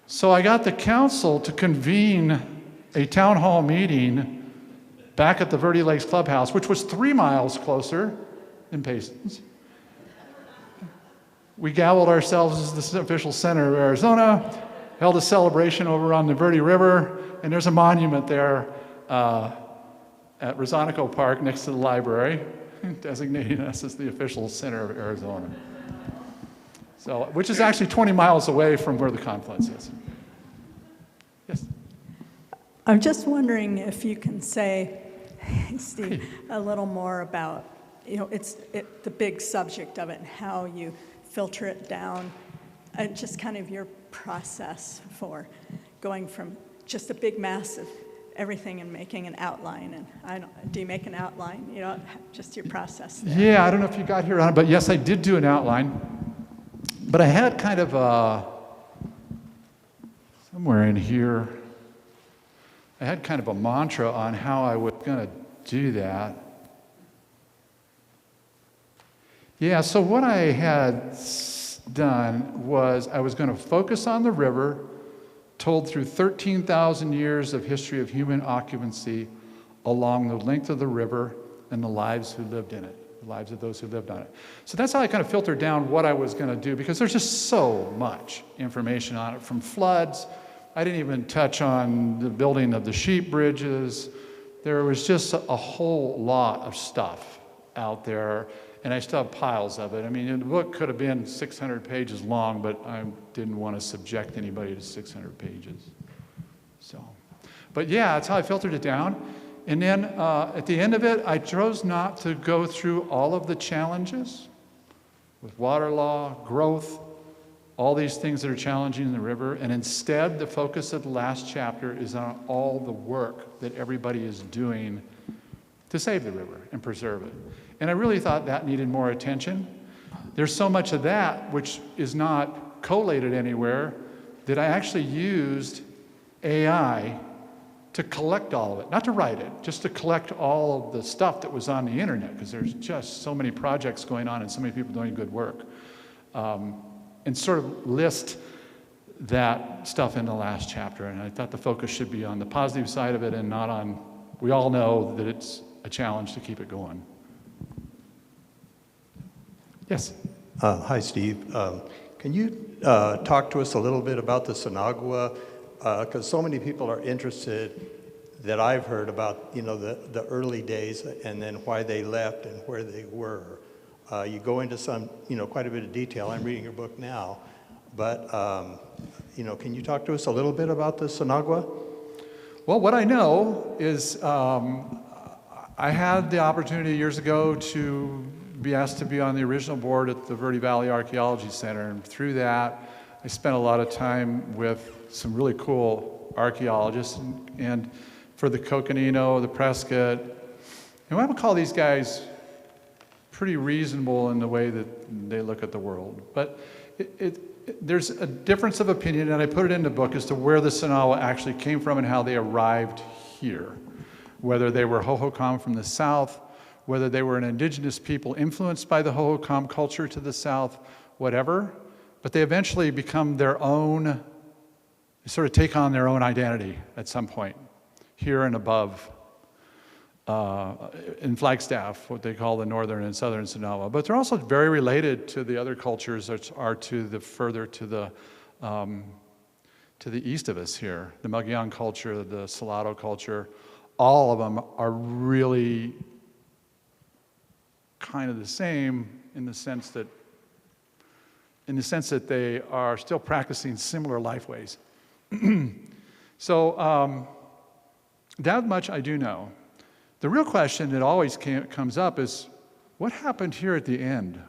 So I got the council to convene a town hall meeting back at the Verde Lakes Clubhouse, which was 3 miles closer than Payson's. We gavelled ourselves as the official center of Arizona, held a celebration over on the Verde River, and there's a monument there at Rosanico Park next to the library, designating us as the official center of Arizona. So, which is actually 20 miles away from where the confluence is. Yes? I'm just wondering if you can say, Steve, a little more about, the big subject of it and how you filter it down, and just kind of your process for going from just a big mass of everything and making an outline. And do you make an outline? Just your process there. Yeah, I don't know if you got here on it, but yes, I did do an outline. But I had kind of somewhere in here, I had kind of a mantra on how I was going to do that. Yeah, so what I had done was I was going to focus on the river, told through 13,000 years of history of human occupancy along the length of the river and the lives who lived in it, the lives of those who lived on it. So that's how I kind of filtered down what I was going to do, because there's just so much information on it, from floods. I didn't even touch on the building of the sheep bridges. There was just a whole lot of stuff out there, and I still have piles of it. I mean, the book could have been 600 pages long, but I didn't want to subject anybody to 600 pages. So, but yeah, that's how I filtered it down. And then at the end of it, I chose not to go through all of the challenges with water law, growth, all these things that are challenging in the river. And instead, the focus of the last chapter is on all the work that everybody is doing to save the river and preserve it. And I really thought that needed more attention. There's so much of that which is not collated anywhere that I actually used AI to collect all of it. Not to write it, just to collect all of the stuff that was on the internet, because there's just so many projects going on and so many people doing good work. And sort of list that stuff in the last chapter. And I thought the focus should be on the positive side of it and not on, we all know that it's a challenge to keep it going. Yes? Hi, Steve. Can you talk to us a little bit about the Sinagua? Because so many people are interested that I've heard about, the early days and then why they left and where they were. You go into some, quite a bit of detail. I'm reading your book now. But, can you talk to us a little bit about the Sinagua? Well, what I know is I had the opportunity years ago to be asked to be on the original board at the Verde Valley Archaeology Center, and through that, I spent a lot of time with some really cool archaeologists, and for the Coconino, the Prescott, and I would call these guys pretty reasonable in the way that they look at the world. But there's a difference of opinion, and I put it in the book, as to where the Sinawa actually came from and how they arrived here. Whether they were Hohokam from the south, whether they were an indigenous people influenced by the Hohokam culture to the south, whatever. But they eventually become their own, sort of take on their own identity at some point, here and above in Flagstaff, what they call the northern and southern Sinawa. But they're also very related to the other cultures that are further to the east of us here. The Magyar culture, the Salado culture, all of them are really kind of the same in the sense that they are still practicing similar life ways. So that much I do know. The real question that always comes up is, what happened here at the end?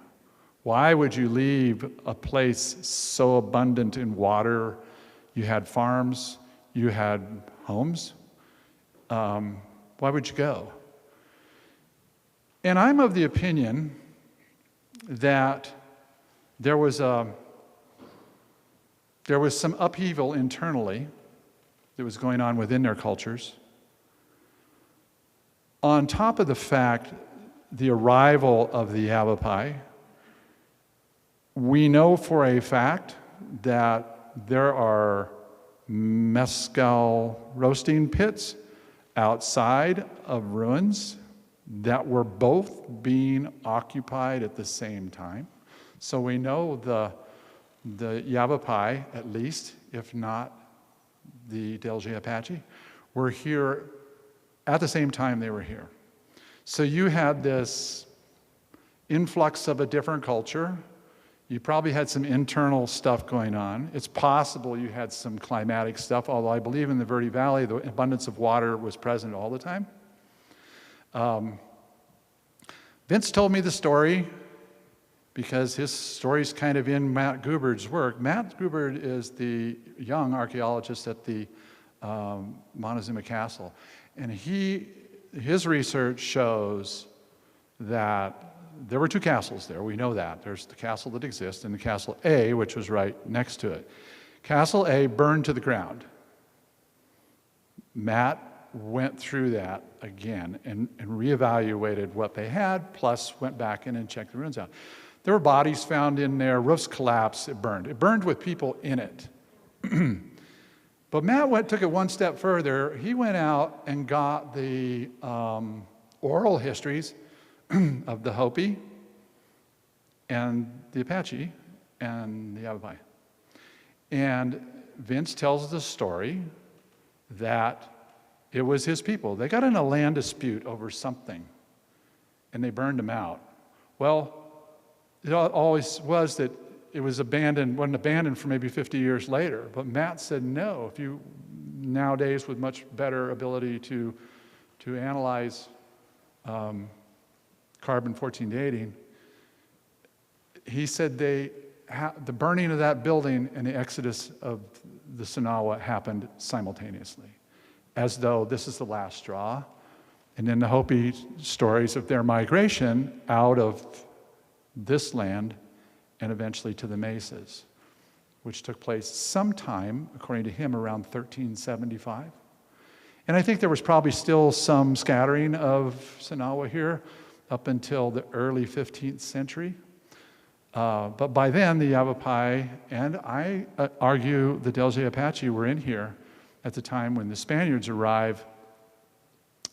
Why would you leave a place so abundant in water? You had farms, you had homes. Why would you go? And I'm of the opinion that there was some upheaval internally that was going on within their cultures. On top of the fact, the arrival of the Yavapai, we know for a fact that there are mescal roasting pits outside of ruins that were both being occupied at the same time. So we know the Yavapai, at least, if not the Delge Apache, were here at the same time they were here. So you had this influx of a different culture. You probably had some internal stuff going on. It's possible you had some climatic stuff, although I believe in the Verde Valley, the abundance of water was present all the time. Vince told me the story because his story's kind of in Matt Gouberd's work. Matt Gouberd is the young archaeologist at the Montezuma Castle. And his research shows that there were two castles there. We know that. There's the castle that exists and the Castle A, which was right next to it. Castle A burned to the ground. Matt went through that again and reevaluated what they had, plus went back in and checked the ruins out. There were bodies found in there, roofs collapsed, it burned. It burned with people in it. But Matt took it one step further. He went out and got the oral histories of the Hopi and the Apache and the Yavapai. And Vince tells the story that it was his people. They got in a land dispute over something, and they burned them out. Well, it always was that it was abandoned, wasn't abandoned for maybe 50 years later. But Matt said, no, if you, nowadays with much better ability to analyze carbon-14 dating, he said the burning of that building and the exodus of the Sinawa happened simultaneously, as though this is the last straw. And then the Hopi stories of their migration out of this land and eventually to the mesas, which took place sometime, according to him, around 1375. And I think there was probably still some scattering of Sinawa here up until the early 15th century. But by then, the Yavapai and I argue the Delge Apache were in here at the time when the Spaniards arrived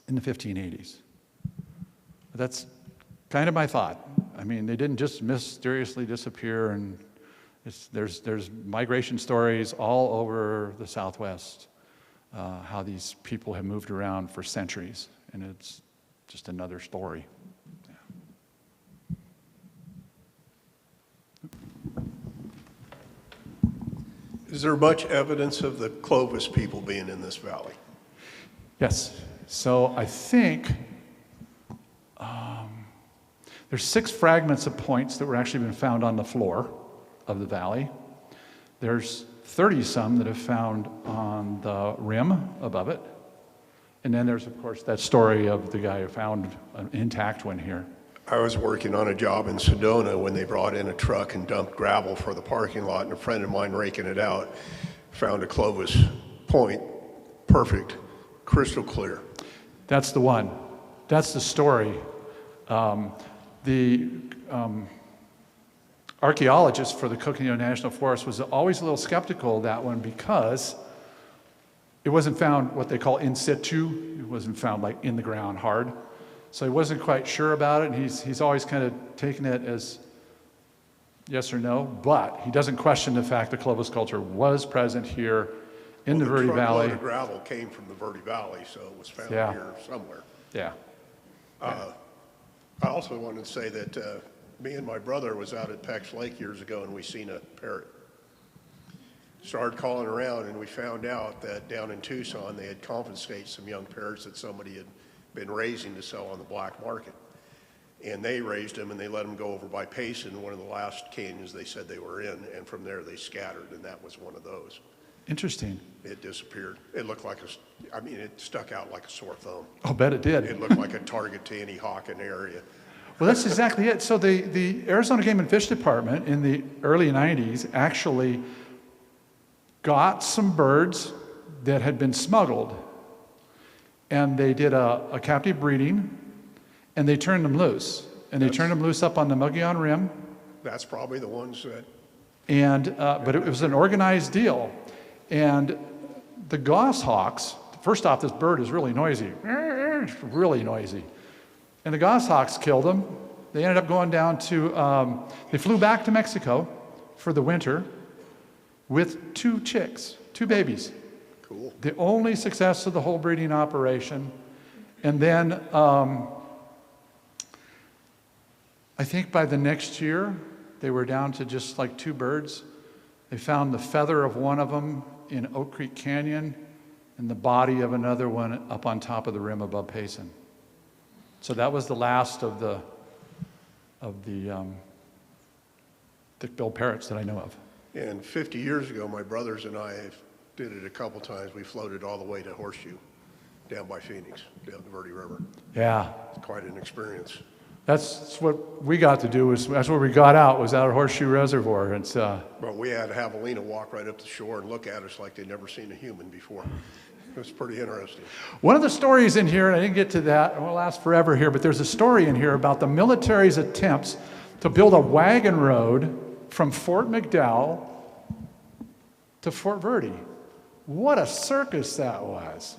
in the 1580s. That's kind of my thought. I mean, they didn't just mysteriously disappear and There's migration stories all over the Southwest, how these people have moved around for centuries, and it's just another story. Is there much evidence of the Clovis people being in this valley? Yes. So I think there's 6 fragments of points that were actually been found on the floor of the valley. There's 30-some that have found on the rim above it. And then there's, of course, that story of the guy who found an intact one here. I was working on a job in Sedona when they brought in a truck and dumped gravel for the parking lot, and a friend of mine raking it out found a Clovis point, perfect, crystal clear. That's the one. That's the story. The archaeologist for the Coconino National Forest was always a little skeptical of that one because it wasn't found what they call in situ. It wasn't found like in the ground hard. So he wasn't quite sure about it, and he's always kind of taken it as yes or no, but he doesn't question the fact that Clovis culture was present here in the Verde Valley. The gravel came from the Verde Valley, so it was found Yeah. here somewhere. Yeah. I also wanted to say that me and my brother was out at Peck's Lake years ago, and we seen a parrot. Started calling around, and we found out that down in Tucson, they had confiscated some young parrots that somebody had been raising to sell on the black market. And they raised them, and they let them go over by Payson, one of the last canyons they said they were in, and from there they scattered, and that was one of those. Interesting. It disappeared. It looked like it stuck out like a sore thumb. I'll bet it did. It looked like a target to any hawk in the area. Well, that's exactly it. So the Arizona Game and Fish Department in the early 90s actually got some birds that had been smuggled, and they did a captive breeding, and they turned them loose. And they turned them loose up on the Mogollon Rim. That's probably the ones that... And, but it was an organized deal. And the goshawks, first off, this bird is really noisy, really noisy. And the goshawks killed them. They ended up going down to, they flew back to Mexico for the winter with 2 chicks, 2 babies. Cool. The only success of the whole breeding operation. And then I think by the next year, they were down to just like 2 birds. They found the feather of one of them in Oak Creek Canyon and the body of another one up on top of the rim above Payson. So that was the last of the thick-billed parrots that I know of. And 50 years ago, my brothers and I did it a couple times. We floated all the way to Horseshoe, down by Phoenix, down the Verde River. Yeah. It's quite an experience. That's what we got to do. That's where we got out, was out of Horseshoe Reservoir. It's But we had Javelina walk right up the shore and look at us like they'd never seen a human before. It was pretty interesting. one of the stories in here, and I didn't get to that, it won't last forever here, but there's a story in here about the military's attempts to build a wagon road from Fort McDowell to Fort Verde. What a circus that was.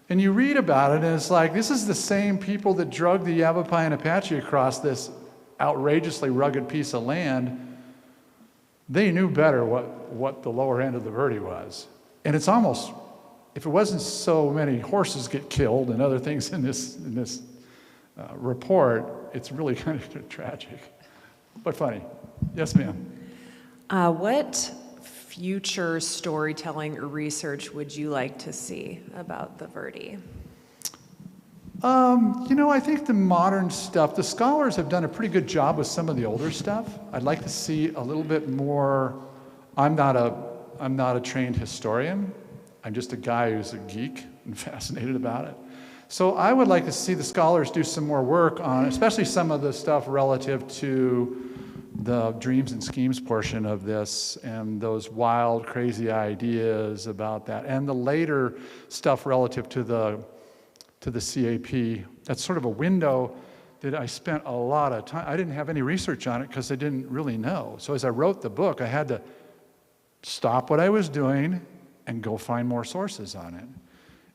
And you read about it, and it's like, this is the same people that drug the Yavapai and Apache across this outrageously rugged piece of land. They knew better what the lower end of the Verde was. And it's almost, if it wasn't so many horses get killed and other things in this report, it's really kind of tragic, but funny. Yes, ma'am. What future storytelling or research would you like to see about the Verde? I think the modern stuff, the scholars have done a pretty good job with some of the older stuff. I'd like to see a little bit more. I'm not a trained historian. I'm just a guy who's a geek and fascinated about it. So I would like to see the scholars do some more work on, especially some of the stuff relative to the dreams and schemes portion of this and those wild, crazy ideas about that, and the later stuff relative to the CAP. That's sort of a window that I spent a lot of time. I didn't have any research on it because I didn't really know. So as I wrote the book, I had to stop what I was doing and go find more sources on it.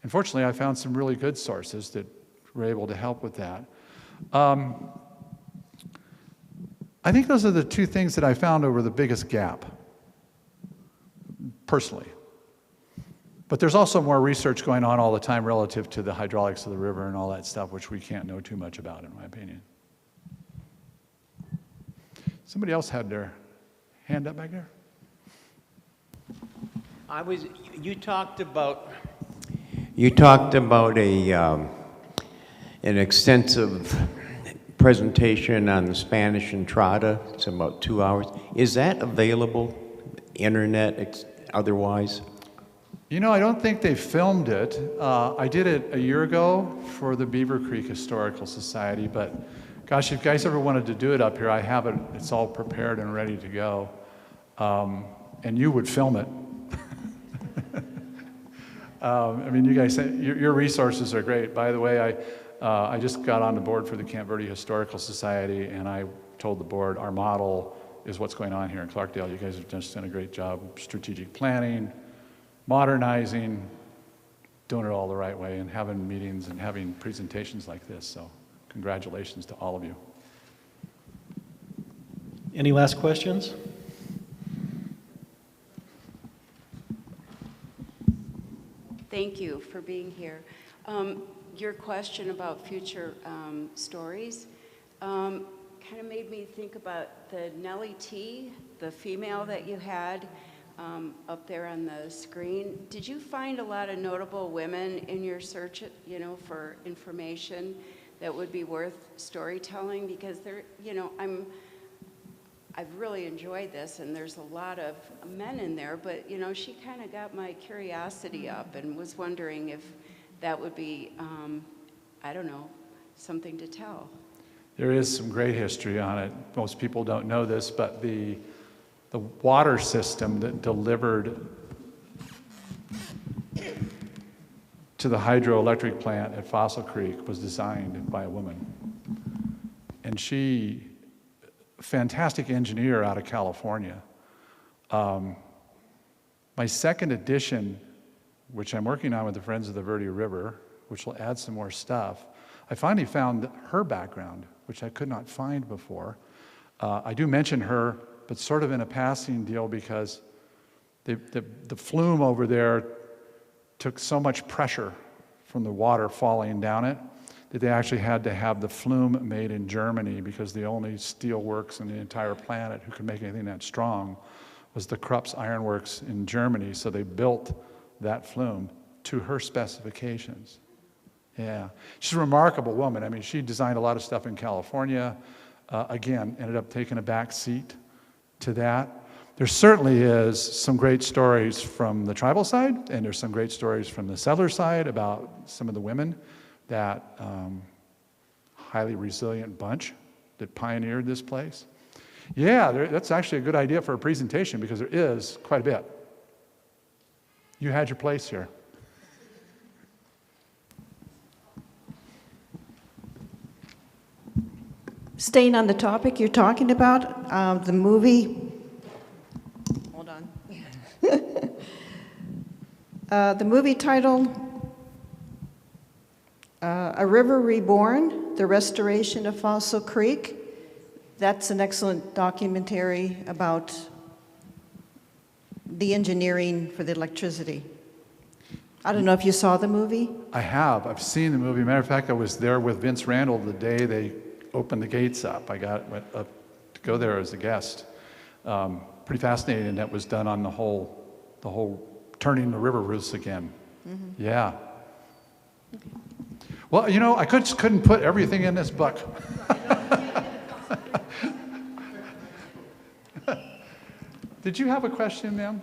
Unfortunately, I found some really good sources that were able to help with that. I think those are the two things that I found over the biggest gap, personally. But there's also more research going on all the time relative to the hydraulics of the river and all that stuff, which we can't know too much about, in my opinion. Somebody else had their hand up back there? You talked about an extensive presentation on the Spanish Entrada. It's about 2 hours. Is that available, internet, otherwise? You know, I don't think they filmed it. I did it a year ago for the Beaver Creek Historical Society, but gosh, if you guys ever wanted to do it up here, I have it. It's all prepared and ready to go. And you would film it. I mean, you guys, your resources are great. By the way, I just got on the board for the Camp Verde Historical Society, and I told the board our model is what's going on here in Clarkdale. You guys have just done a great job strategic planning, modernizing, doing it all the right way, and having meetings and having presentations like this. So congratulations to all of you. Any last questions? Thank you for being here. Your question about future stories kind of made me think about the Nellie T, the female that you had up there on the screen. Did you find a lot of notable women in your search, for information that would be worth storytelling? Because I've really enjoyed this, and there's a lot of men in there, but she kind of got my curiosity up, and was wondering if that would be, I don't know, something to tell. There is some great history on it. Most people don't know this, but the water system that delivered to the hydroelectric plant at Fossil Creek was designed by a woman. And she, fantastic engineer out of California. My second edition, which I'm working on with the Friends of the Verde River, which will add some more stuff, I finally found her background, which I could not find before. I do mention her, but sort of in a passing deal, because the flume over there took so much pressure from the water falling down it that they actually had to have the flume made in Germany, because the only steel works in the entire planet who could make anything that strong was the Krupp's Ironworks in Germany. So they built that flume to her specifications. Yeah, she's a remarkable woman. I mean, she designed a lot of stuff in California. Again, ended up taking a back seat to that. There certainly is some great stories from the tribal side, and there's some great stories from the settler side about some of the women, that highly resilient bunch that pioneered this place. Yeah, that's actually a good idea for a presentation, because there is quite a bit. You had your place here. Staying on the topic you're talking about, the movie, hold on. The movie titled A River Reborn, The Restoration of Fossil Creek. That's an excellent documentary about the engineering for the electricity. I don't know if you saw the movie? I have. I've seen the movie. Matter of fact, I was there with Vince Randall the day they opened the gates up. I went up to go there as a guest. Pretty fascinating. And that was done on the whole turning the river roofs again. Mm-hmm. Yeah. Okay. Well, I couldn't put everything in this book. Did you have a question, ma'am?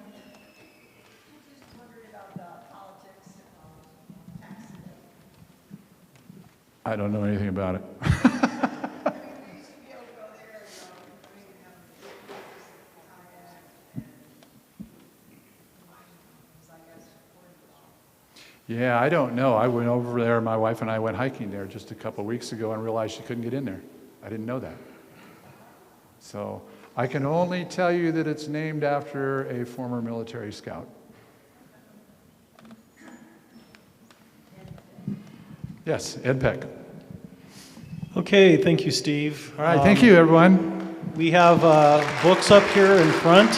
I don't know anything about it. Yeah, I don't know. I went over there, my wife and I went hiking there just a couple of weeks ago and realized she couldn't get in there. I didn't know that. So I can only tell you that it's named after a former military scout. Yes, Ed Peck. Okay, thank you, Steve. All right, thank you, everyone. We have books up here in front.